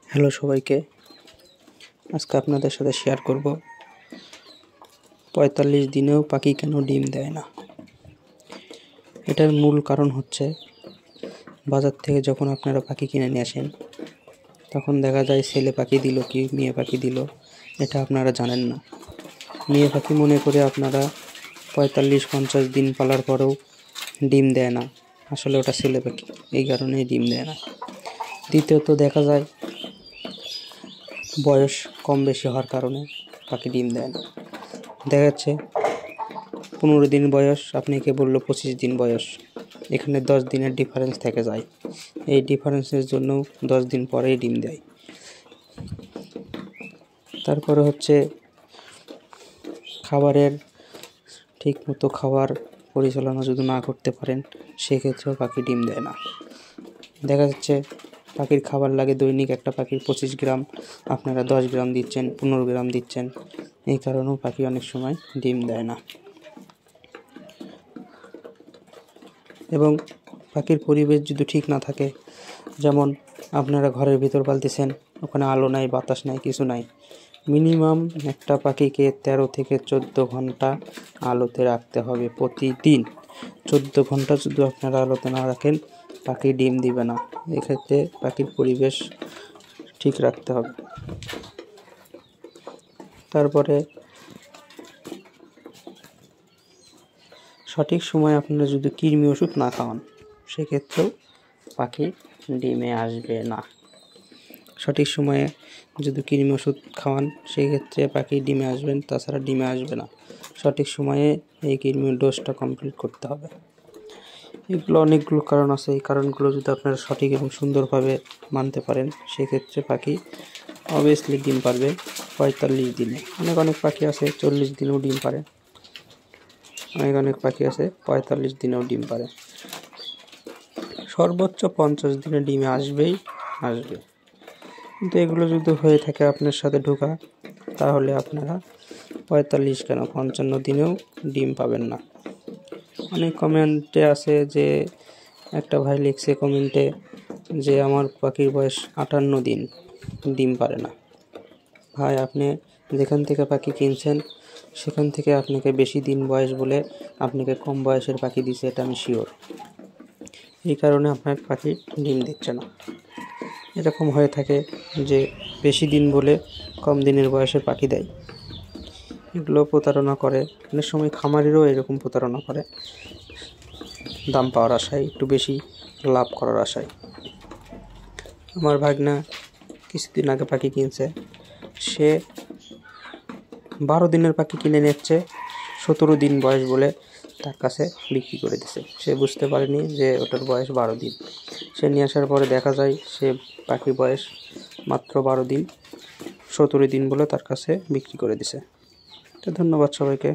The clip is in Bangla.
হ্যালো সবাইকে, আজকে আপনাদের সাথে শেয়ার করব ৪৫ দিনেও পাখি কেন ডিম দেয় না। এটার মূল কারণ হচ্ছে বাজার থেকে যখন আপনারা পাখি কিনে নিয়ে আসেন তখন দেখা যায় ছেলে পাখি দিল কি মেয়ে পাখি দিল, এটা আপনারা জানেন না। মেয়ে পাখি মনে করে আপনারা ৪৫-৫০ দিন পালার পরেও ডিম দেয় না, আসলে ওটা ছেলে পাখি, এই কারণেই ডিম দেয় না। দ্বিতীয়ত দেখা যায় বয়স কম বেশি হওয়ার কারণে পাখি ডিম দেয় না। দেখা যাচ্ছে ১৫ দিন বয়স, আপনাকে বললো ২৫ দিন বয়স, এখানে ১০ দিনের ডিফারেন্স থেকে যায়। এই ডিফারেন্সের জন্য ১০ দিন পরেই ডিম দেয়। তারপরে হচ্ছে খাবারের ঠিকমতো খাবার পরিচালনা যদি না করতে পারেন সেক্ষেত্রেও পাখি ডিম দেয় না। দেখা যাচ্ছে পাখির খাবার লাগে দৈনিক একটা পাখির ২৫ গ্রাম, আপনারা ১০ গ্রাম দিচ্ছেন, ১৫ গ্রাম দিচ্ছেন, এই কারণেও পাখি অনেক সময় ডিম দেয় না। এবং পাখির পরিবেশ যদি ঠিক না থাকে, যেমন আপনারা ঘরের ভিতর পালতেছেন, ওখানে আলো নাই, বাতাস নাই, কিছু নাই, মিনিমাম একটা পাখিকে ১৩ থেকে ১৪ ঘন্টা আলোতে রাখতে হবে প্রতিদিন। ১৪ ঘন্টা যদি আপনারা আলোতে না রাখেন পাখি ডিম দিবে না। এক্ষেত্রে পাখির পরিবেশ ঠিক রাখতে হবে। তারপরে সঠিক সময়ে আপনারা যদি কৃমি ওষুধ না খাওয়ান সেক্ষেত্রেও পাখি ডিমে আসবে না। সঠিক সময়ে যদি কৃমি ওষুধ খাওয়ান সেক্ষেত্রে পাখি ডিমে আসবেন, তাছাড়া ডিমে আসবে না। সঠিক সময়ে এই কৃমির ডোজটা কমপ্লিট করতে হবে। এগুলো অনেকগুলো কারণ আছে, এই কারণগুলো যদি আপনারা সঠিক এবং সুন্দরভাবে মানতে পারেন সেক্ষেত্রে পাখি অবভিয়াসলি ডিম পারবে ৪৫ দিনে। অনেক পাখি আছে ৪০ দিনেও ডিম পারে, অনেক পাখি আছে ৪৫ দিনেও ডিম পারে। সর্বোচ্চ ৫০ দিনে ডিমে আসবে। কিন্তু এগুলো যদি হয়ে থাকে আপনার সাথে ঢোকা, তাহলে আপনারা ৪৫ কেন ৫৫ দিনেও ডিম পাবেন না। অনেক কমেন্টে আছে যে একটা ভাই লিখছে কমেন্টে যে আমার পাখির বয়স ৫৮ দিন, ডিম পারে না। ভাই, আপনি যেখান থেকে পাখি কিনছেন সেখান থেকে আপনাকে বেশি দিন বয়স বলে আপনাকে কম বয়সের পাখি দিছে, এটা আমি শিওর। এই কারণে আপনার পাখি ডিম দিচ্ছে না। এরকম হয়ে থাকে যে বেশি দিন বলে কম দিনের বয়সের পাখি দেয়, এগুলো প্রতারণা করে। অনেক সময় খামারিরও এরকম প্রতারণা করে, দাম পাওয়ার আশায়, একটু বেশি লাভ করার আশায়। আমার ভাগনা কিছুদিন আগে পাখি কিনছে, সে ১২ দিনের পাখি কিনে নিচ্ছে, ১৭ দিন বয়স বলে তার কাছে বিক্রি করে দিছে। সে বুঝতে পারেনি যে ওটার বয়স ১২ দিন। সে নিয়ে আসার পরে দেখা যায় সে পাখির বয়স মাত্র ১২ দিন, ১৭ দিন বলে তার কাছে বিক্রি করে দিছে। তো ধন্যবাদ সবাইকে।